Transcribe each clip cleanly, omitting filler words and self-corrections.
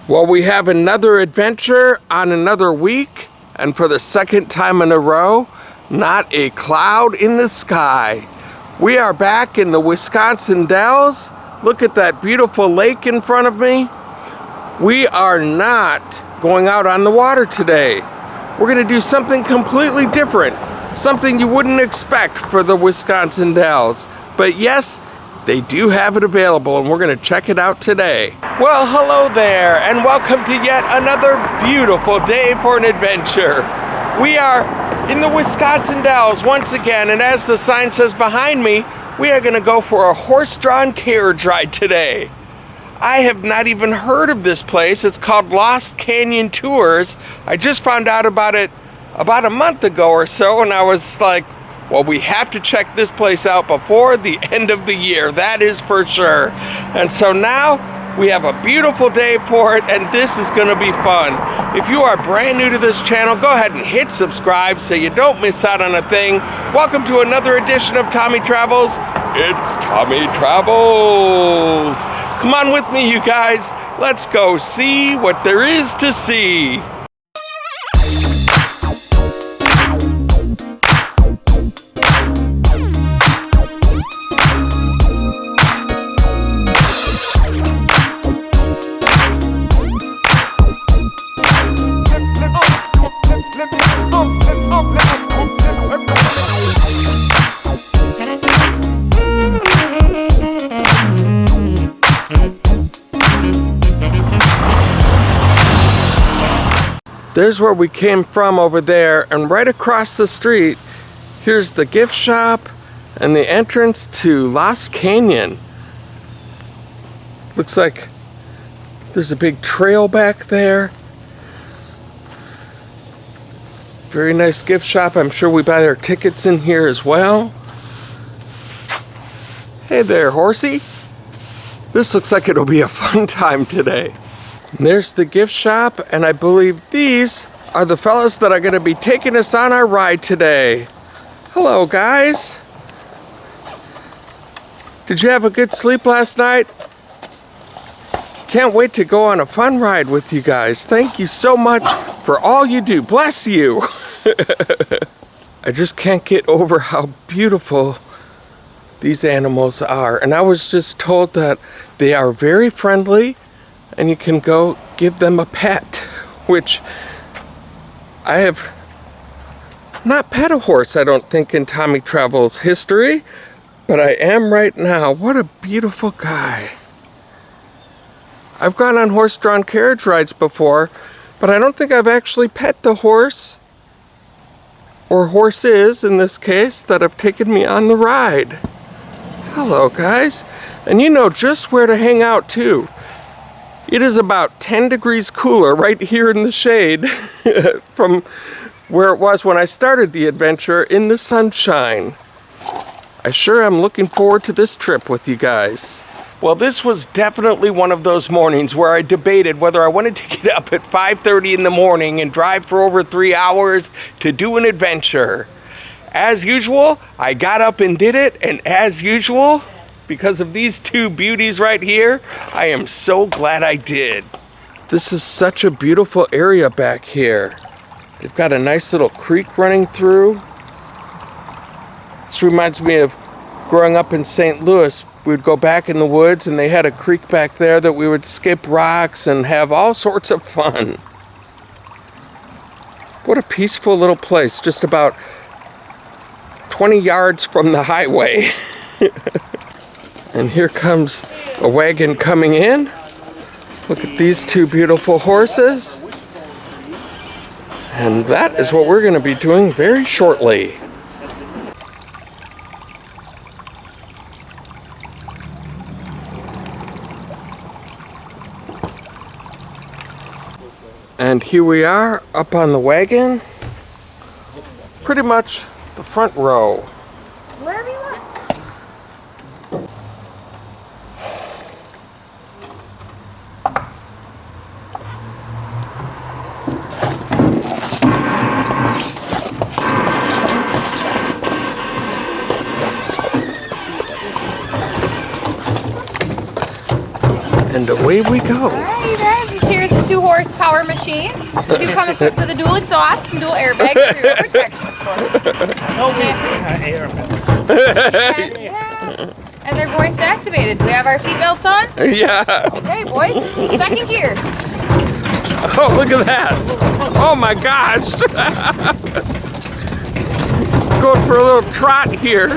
Well, we have another adventure on another week, and for the second time in a row, not a cloud in the sky. We are back in the Wisconsin Dells. Look at that beautiful lake in front of me. We are not going out on the water today. We're going to do something completely different, something you wouldn't expect for the Wisconsin Dells. But yes, they do have it available, and we're going to check it out today. Well, hello there, and welcome to yet another beautiful day for an adventure. We are in the Wisconsin Dells once again, and as the sign says behind me, we are going to go for a horse-drawn carriage ride today. I have not even heard of this place. It's called Lost Canyon Tours. I just found out about it about a month ago or so, and I was like, well, we have to check this place out before the end of the year, that is for sure. And so now we have a beautiful day for it, and this is going to be fun. If you are brand new to this channel, go ahead and hit subscribe so you don't miss out on a thing. Welcome to another edition of Tommy Travels. It's Tommy Travels. Come on with me, you guys. Let's go see what there is to see. There's where we came from over there, and right across the street, here's the gift shop and the entrance to Lost Canyon. Looks like there's a big trail back there. Very nice gift shop. I'm sure we buy our tickets in here as well. Hey there, horsey. This looks like it'll be a fun time today. And there's the gift shop, and I believe these are the fellas that are going to be taking us on our ride today. Hello, guys. Did you have a good sleep last night? Can't wait to go on a fun ride with you guys. Thank you so much for all you do. Bless you. I just can't get over how beautiful these animals are. And I was just told that they are very friendly, and you can go give them a pet, which I have not pet a horse, I don't think, in Tommy Travels history, but I am right now. What a beautiful guy. I've gone on horse-drawn carriage rides before, but I don't think I've actually pet the horse, or horses in this case, that have taken me on the ride. Hello, guys. And you know just where to hang out, too. It is about 10 degrees cooler right here in the shade from where it was when I started the adventure in the sunshine. I sure am looking forward to this trip with you guys. Well, this was definitely one of those mornings where I debated whether I wanted to get up at 5:30 in the morning and drive for over 3 hours to do an adventure. As usual, I got up and did it, and as usual, because of these two beauties right here, I am so glad I did. This is such a beautiful area back here. They've got a nice little creek running through. This reminds me of growing up in St. Louis. We would go back in the woods, and they had a creek back there that we would skip rocks and have all sorts of fun. What a peaceful little place, just about 20 yards from the highway. And here comes a wagon coming in. Look at these two beautiful horses. And that is what we're going to be doing very shortly. And here we are up on the wagon. Pretty much the front row. Wherever you want. And away we go. Alright, you guys, here's the 2 horsepower machine. We do come equipped with a dual exhaust and dual airbags for your protection, of course. No, we have airbags. Yeah. And they're voice activated. Do we have our seatbelts on? Yeah. Okay, boys. Second gear. Oh, look at that. Oh my gosh. Going for a little trot here.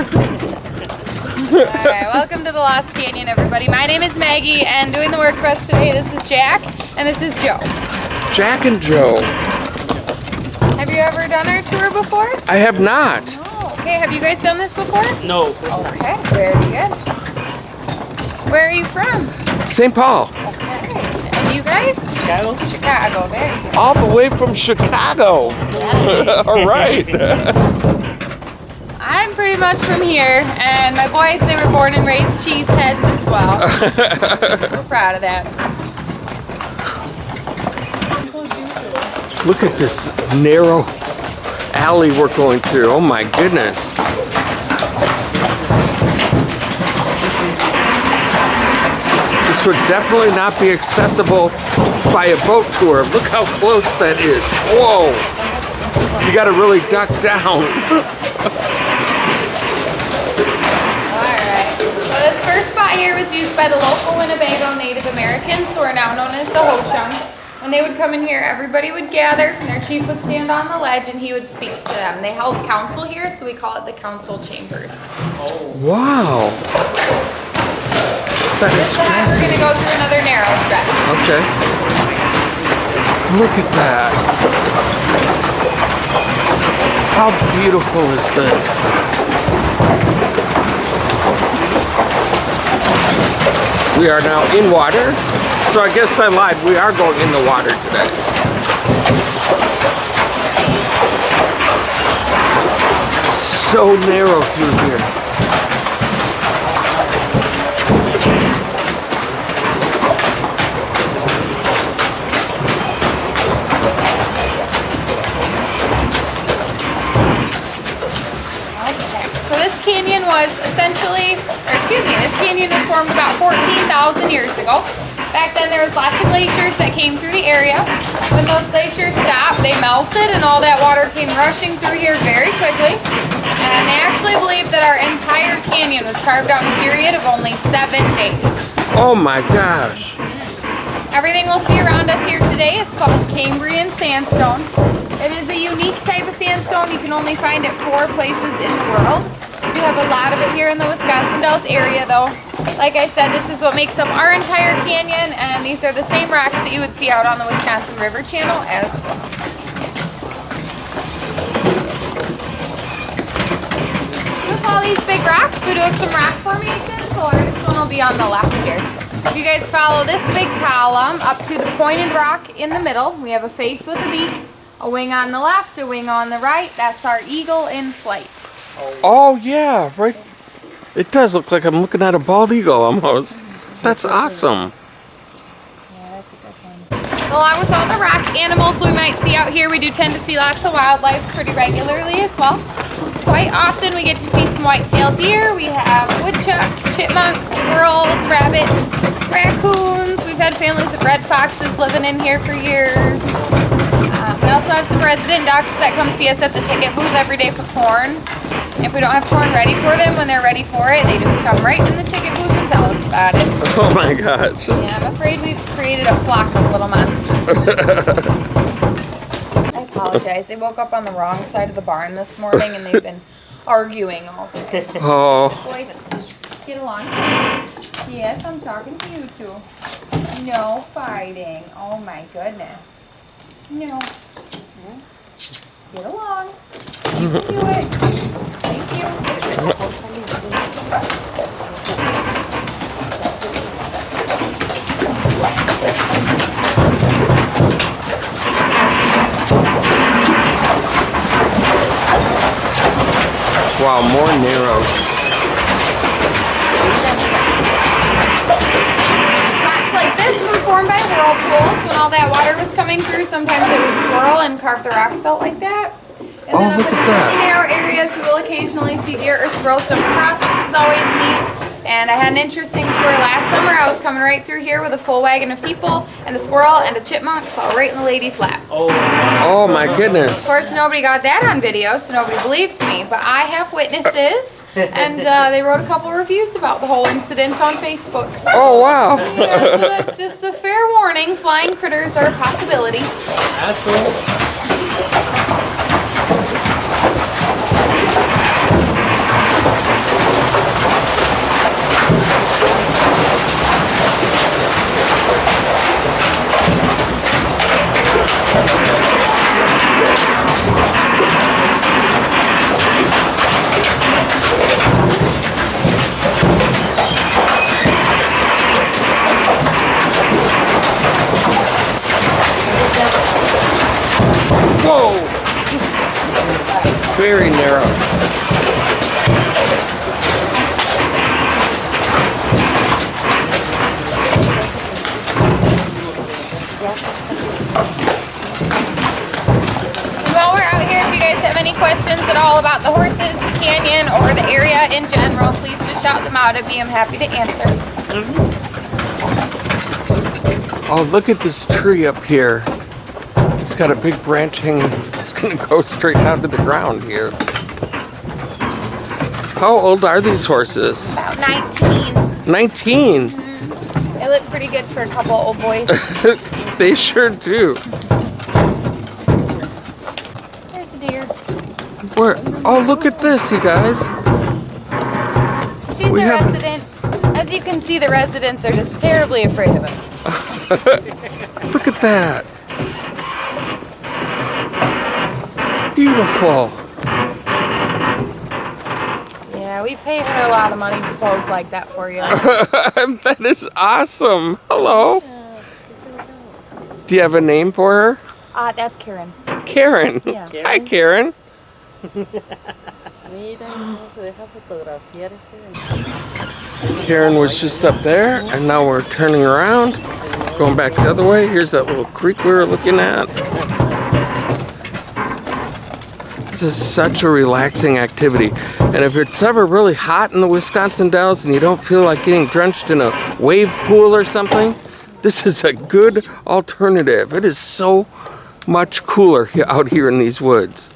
Alright, welcome to the Lost Canyon, everybody. My name is Maggie, and doing the work for us today, this is Jack, and this is Joe. Jack and Joe. Have you ever done our tour before? I have not. Oh, okay. Have you guys done this before? No. Okay, very good. Where are you from? St. Paul. Okay. And you guys? Chicago? Chicago, very good. All the way from Chicago. All right. I'm pretty much from here, and my boys, they were born and raised cheeseheads as well. We're proud of that. Look at this narrow alley we're going through. Oh my goodness. This would definitely not be accessible by a boat tour. Look how close that is. Whoa. You gotta really duck down. Alright. So this first spot here was used by the local Winnebago Native Americans, who are now known as the Ho-Chunk. When they would come in here, everybody would gather, and their chief would stand on the ledge, and he would speak to them. They held council here, so we call it the council chambers. Wow. That is We're going fascinating. to go through another narrow stretch. Okay. Look at that. How beautiful is this? We are now in water. So I guess I lied. We are going in the water today. So narrow through here. So this canyon was essentially, this canyon was formed about 14,000 years ago. Back then there was lots of glaciers that came through the area. When those glaciers stopped, they melted and all that water came rushing through here very quickly. And they actually believe that our entire canyon was carved out in a period of only 7 days. Oh my gosh. Everything we'll see around us here today is called Cambrian sandstone. It is a unique type of sandstone. You can only find it 4 places in the world. We have a lot of it here in the Wisconsin Dells area though. Like I said, this is what makes up our entire canyon, and these are the same rocks that you would see out on the Wisconsin River Channel as well. With all these big rocks, we do have some rock formations. The largest one will be on the left here. If you guys follow this big column up to the pointed rock in the middle, we have a face with a beak, a wing on the left, a wing on the right. That's our eagle in flight. Oh yeah, right. It does look like I'm looking at a bald eagle almost. That's awesome. Yeah, that's a good one. Along with all the rock animals we might see out here, we do tend to see lots of wildlife pretty regularly as well. Quite often we get to see some white-tailed deer. We have woodchucks, chipmunks, squirrels, rabbits, raccoons. We've had families of red foxes living in here for years. We also have some resident ducks that come see us at the ticket booth every day for corn. If we don't have corn ready for them, when they're ready for it, they just come right in the ticket booth and tell us about it. Oh my gosh. Yeah, I'm afraid we've created a flock of little monsters. I apologize. They woke up on the wrong side of the barn this morning and they've been arguing all day. Oh. Boys, get along. Yes, I'm talking to you two. No fighting. Oh my goodness. No. Get along. You can do it. Thank you. Wow, more narrows. Rocks like this were formed by whirlpools. When all that water was coming through, sometimes it would swirl and carve the rocks out like that. And Oh, then up look in at the that. narrow areas, you will occasionally see deer or squirrels jump across, which is always neat. And I had an interesting tour last summer. I was coming right through here with a full wagon of people and a squirrel and a chipmunk fell right in the lady's lap. Oh my goodness. Of course, nobody got that on video, so nobody believes me. But I have witnesses, and they wrote a couple reviews about the whole incident on Facebook. Oh wow. Yeah, so that's just a fair warning. Flying critters are a possibility. Whoa! Very narrow. While we're out here, if you guys have any questions at all about the horses, the canyon, or the area in general, please just shout them out. I'd be happy to answer. Oh, look at this tree up here. It's got a big branch hanging. It's gonna go straight down to the ground here. How old are these horses? About 19. 19? They look pretty good for a couple old boys. They sure do. There's a deer. Where? Oh, look at this, you guys. She's We a have- resident. As you can see, the residents are just terribly afraid of us. Look at that. Beautiful. Yeah, we pay her a lot of money to pose like that for you. That is awesome. Hello. Do you have a name for her? That's Karen. Karen. Yeah. Hi, Karen. Karen was just up there, and now we're turning around, going back the other way. Here's that little creek we were looking at. This is such a relaxing activity. And if it's ever really hot in the Wisconsin Dells and you don't feel like getting drenched in a wave pool or something, this is a good alternative. It is so much cooler out here in these woods.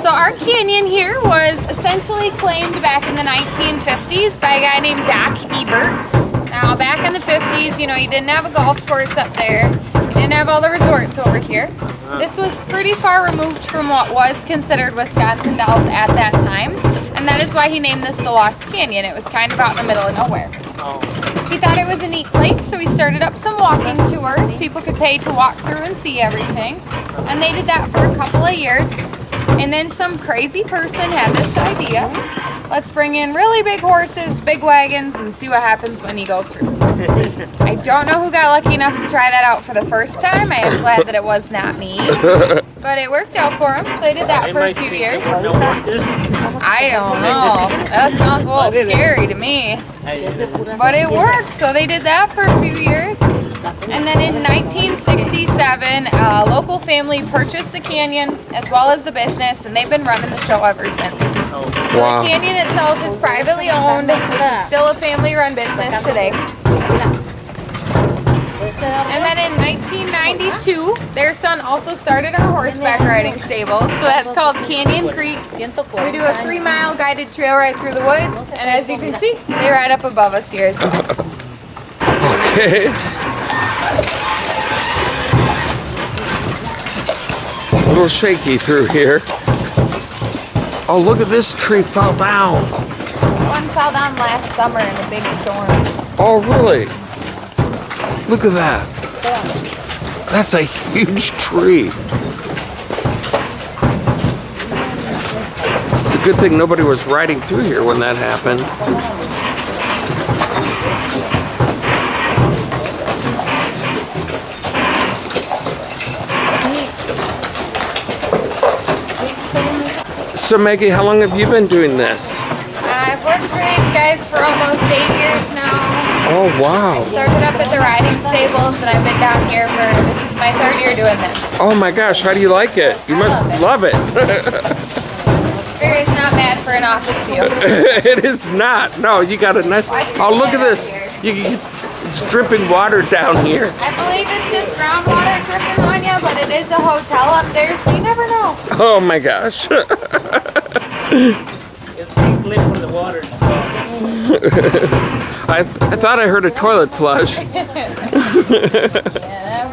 So our canyon here was essentially claimed back in the 1950s by a guy named Doc Ebert. Now back in the 50s, you know, you didn't have a golf course up there. You didn't have all the resorts over here. This was pretty far removed from what was considered Wisconsin Dells at that time. And that is why he named this the Lost Canyon. It was kind of out in the middle of nowhere. He thought it was a neat place, so he started up some walking tours. People could pay to walk through and see everything. And they did that for a couple of years. And then some crazy person had this idea. Let's bring in really big horses, big wagons, and see what happens when you go through. I don't know who got lucky enough to try that out for the first time. I am glad that it was not me. But it worked out for him, so they did that for a few years. I don't know. That sounds a little scary to me. But it worked, so they did that for a few years. And then in 1967, a local family purchased the canyon as well as the business, and they've been running the show ever since. So Wow. the canyon itself is privately owned. This is still a family-run business today. And then in 1992, their son also started our horseback riding stables. So that's called Canyon Creek. We do a 3-mile guided trail right through the woods. And as you can see, they ride up above us here as well. Okay. A little shaky through here. Oh, look at this tree fell down. One fell down last summer in a big storm. Oh, really? Look at that. That's a huge tree. It's a good thing nobody was riding through here when that happened. So Maggie, how long have you been doing this? I've worked for these guys for almost 8 years now. Oh wow. Started up at the riding stables, and I've been down here this is my 3rd year doing this. Oh my gosh, how do you like it? You must love it. It's not bad for an office view. It is not. No, you got a nice. Oh, look at this. It's dripping water down here. I believe it's just groundwater dripping on you, but it is a hotel up there, so you never know. Oh my gosh. It's being lit from the water. I thought I heard a toilet flush. You never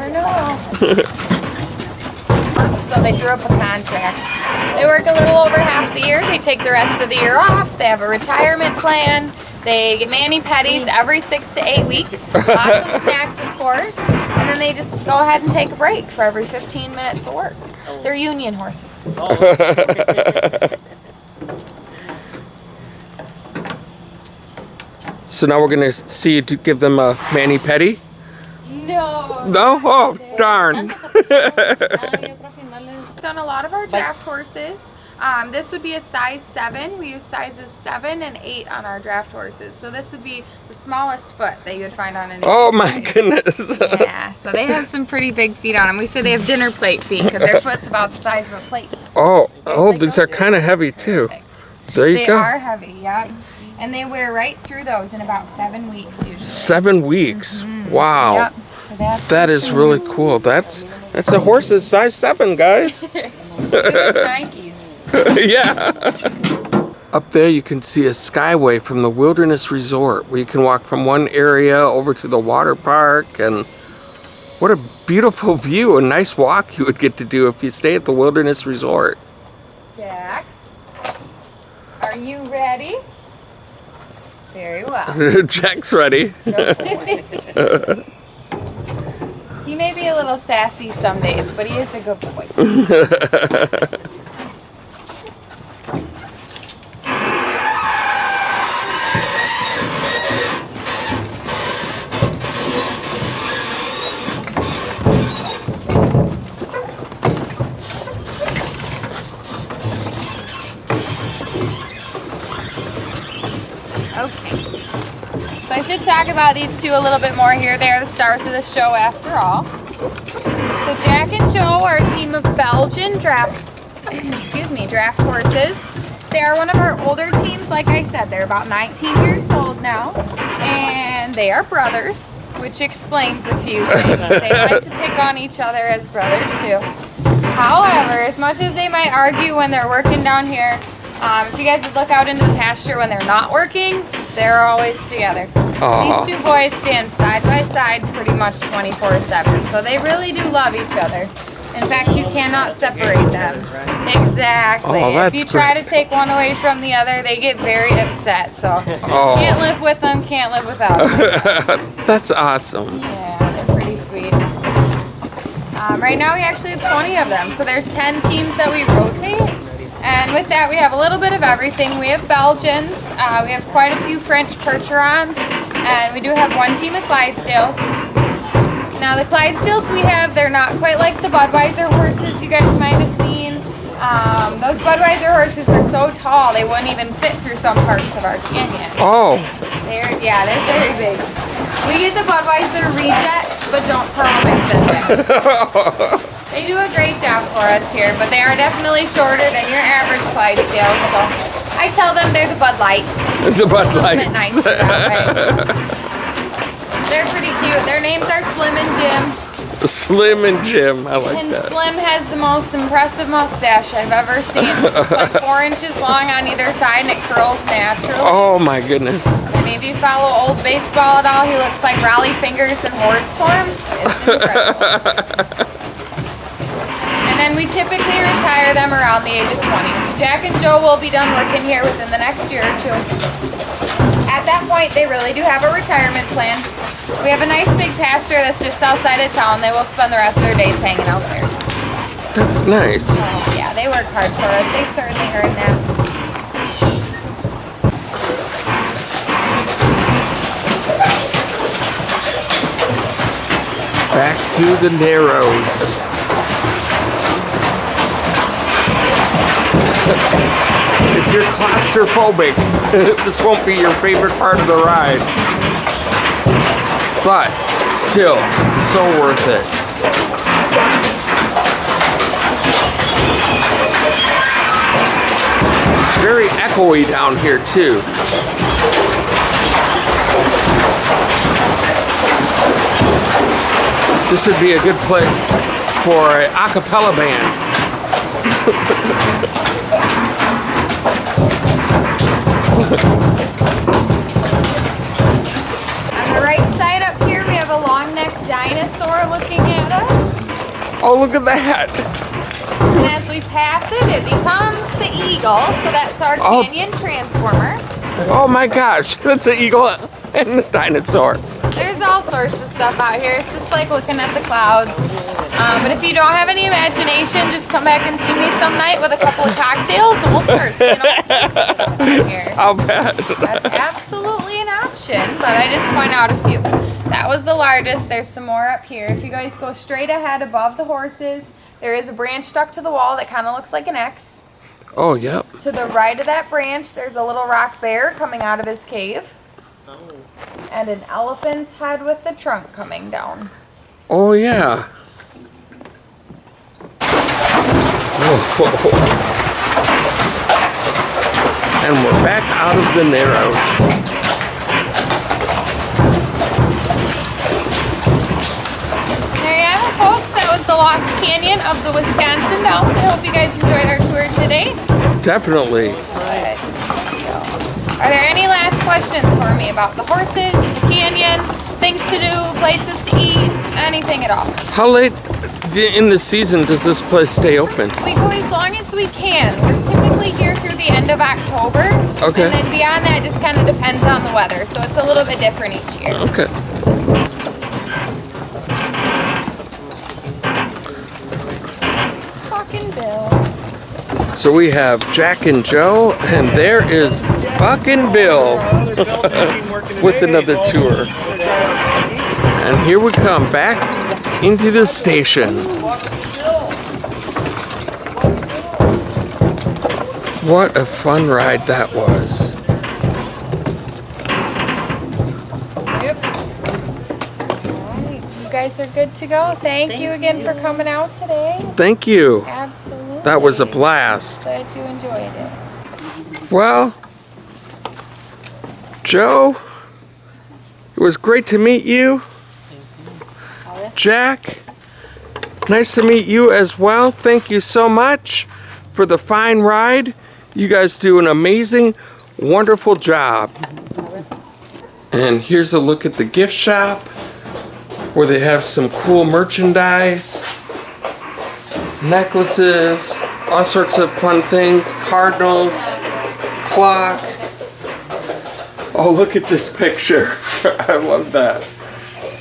know. So they drew up a contract. They work a little over half the year. They take the rest of the year off. They have a retirement plan. They get mani-pedis every 6 to 8 weeks. Lots of snacks, of course. And then they just go ahead and take a break for every 15 minutes of work. They're union horses. So now we're gonna see you to give them a mani-pedi? No. No? Oh, darn. Done a lot of our draft horses. This would be a size 7. We use sizes 7 and 8 on our draft horses. So this would be the smallest foot that you would find on any. Oh my goodness. Yeah, so they have some pretty big feet on them. We say they have dinner plate feet because their foot's about the size of a plate. Oh, these are kind of heavy too. Perfect. There you go. They are heavy, yeah. And they wear right through those in about 7 weeks usually. 7 weeks. Wow. Yep. So That is really cool. That's a horse that's size 7, guys. Nikes. Yeah. Up there you can see a skyway from the Wilderness Resort where you can walk from one area over to the water park, and what a beautiful view, a nice walk you would get to do if you stay at the Wilderness Resort. Jack, are you ready? Very well. Jack's ready. He may be a little sassy some days, but he is a good boy. Okay. So I should talk about these two a little bit more here. They are the stars of the show after all. So Jack and Joe are a team of Belgian draft horses. They are one of our older teams, like I said. They're about 19 years old now. And they are brothers, which explains a few things. They like to pick on each other as brothers too. However, as much as they might argue when they're working down here, if you guys would look out into the pasture when they're not working, they're always together. Aww. These two boys stand side by side pretty much 24/7, so they really do love each other. In fact, you cannot separate them. Exactly. Oh, if you try to take one away from the other, they get very upset. So can't live with them, can't live without them. That's awesome. Yeah, they're pretty sweet. Right now we actually have 20 of them, so there's 10 teams that we rotate. And with that, we have a little bit of everything. We have Belgians, we have quite a few French Percherons, and we do have one team of Clydesdales. Now the Clydesdales we have, they're not quite like the Budweiser horses you guys might have seen. Those Budweiser horses are so tall, they wouldn't even fit through some parts of our canyon. Oh. They're very big. We get the Budweiser rejects, but don't tell them I said that. They do a great job for us here, but they are definitely shorter than your average Clydesdale. So I tell them they're the Bud Lights. The Bud Lights. A bit nicer that way. They're pretty cute. Their names are Slim and Jim. Slim and Jim, I like And that. Slim has the most impressive mustache I've ever seen. It's like 4 inches long on either side, and it curls naturally. Oh my goodness. And if you follow old baseball at all, he looks like Raleigh Fingers in horse form. It's incredible. And then we typically retire them around the age of 20. Jack and Joe will be done working here within the next year or two. At that point, they really do have a retirement plan. We have a nice big pasture that's just outside of town. They will spend the rest of their days hanging out there. That's nice. So, yeah, they work hard for us. They certainly earn that. Back through the Narrows. If you're claustrophobic, this won't be your favorite part of the ride. But still, so worth it. It's very echoey down here too. This would be a good place for an a cappella band. On the right side up here, we have a long-necked dinosaur looking at us. Oh, look at that. And as we pass it, it becomes the eagle. So that's our canyon transformer. Oh my gosh, that's an eagle and a dinosaur. There's all sorts of stuff out here. It's just like looking at the clouds. But if you don't have any imagination, just come back and see me some night with a couple of cocktails and we'll start seeing all sorts of stuff out here. I'll bet. That's absolutely an option, but I just point out a few. That was the largest. There's some more up here. If you guys go straight ahead above the horses, there is a branch stuck to the wall that kind of looks like an X. Oh, yep. To the right of that branch, there's a little rock bear coming out of his cave. And an elephant's head with the trunk coming down. Oh, yeah. Whoa. And we're back out of the Narrows. There you have it, folks. That was the Lost Canyon of the Wisconsin Dells. I hope you guys enjoyed our tour today. Definitely. Good. Are there any last questions for me about the horses, the canyon, things to do, places to eat, anything at all? How late in the season does this place stay open? We go as long as we can. We're typically here through the end of October. Okay. And then beyond that, just kind of depends on the weather. So it's a little bit different each year. Okay. Fucking Bill. So we have Jack and Joe, and there is fucking Bill with another tour. And here we come back into the station. What a fun ride that was. Yep. All right. You guys are good to go. Thank you again for coming out today. Thank you. Absolutely. That was a blast. Glad you enjoyed it. Well, Joe, it was great to meet you. Jack, nice to meet you as well. Thank you so much for the fine ride. You guys do an amazing, wonderful job. And here's a look at the gift shop where they have some cool merchandise, necklaces, all sorts of fun things, cardinals, clock. Oh, look at this picture. I love that.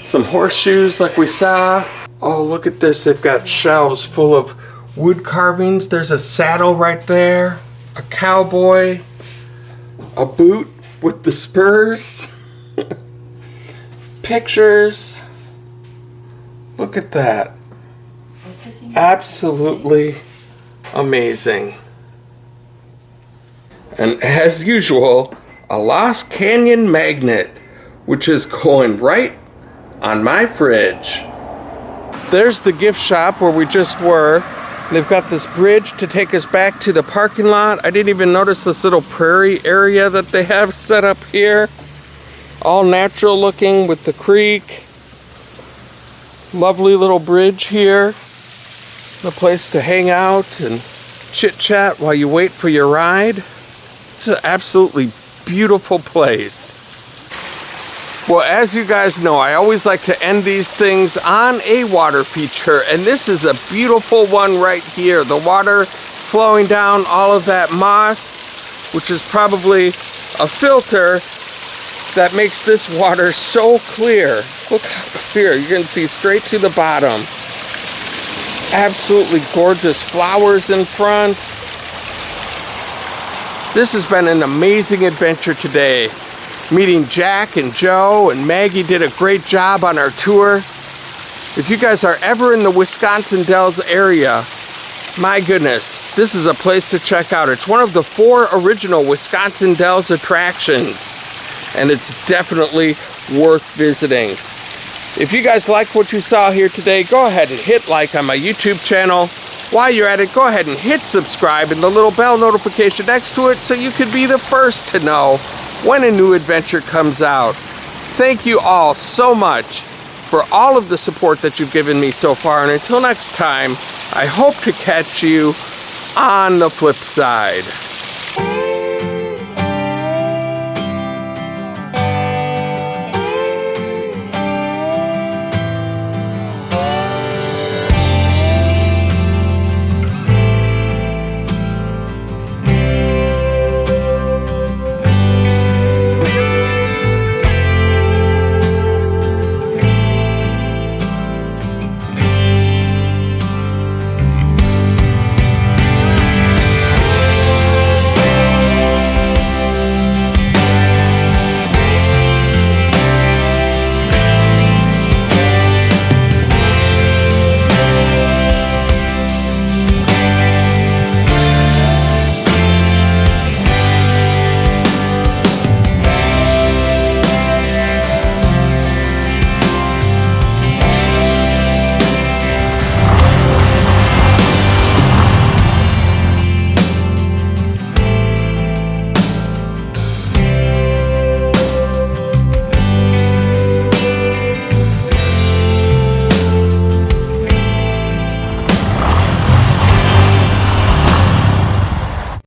Some horseshoes like we saw. Oh, look at this. They've got shelves full of wood carvings. There's a saddle right there, a cowboy, a boot with the spurs, pictures. Look at that. Absolutely amazing. And as usual, a Lost Canyon magnet, which is going right on my fridge. There's the gift shop where we just were. They've got this bridge to take us back to the parking lot. I didn't even notice this little prairie area that they have set up here. All natural looking with the creek. Lovely little bridge here. A place to hang out and chit chat while you wait for your ride. It's an absolutely beautiful place. Well, as you guys know, I always like to end these things on a water feature, and this is a beautiful one right here. The water flowing down all of that moss, which is probably a filter that makes this water so clear. Look how clear. You can see straight to the bottom. Absolutely gorgeous flowers in front. This has been an amazing adventure today. Meeting Jack and Joe, and Maggie did a great job on our tour. If you guys are ever in the Wisconsin Dells area, my goodness, this is a place to check out. It's one of the 4 original Wisconsin Dells attractions, and it's definitely worth visiting. If you guys like what you saw here today, go ahead and hit like on my YouTube channel. While you're at it, go ahead and hit subscribe and the little bell notification next to it so you can be the first to know when a new adventure comes out. Thank you all so much for all of the support that you've given me so far, and until next time, I hope to catch you on the flip side.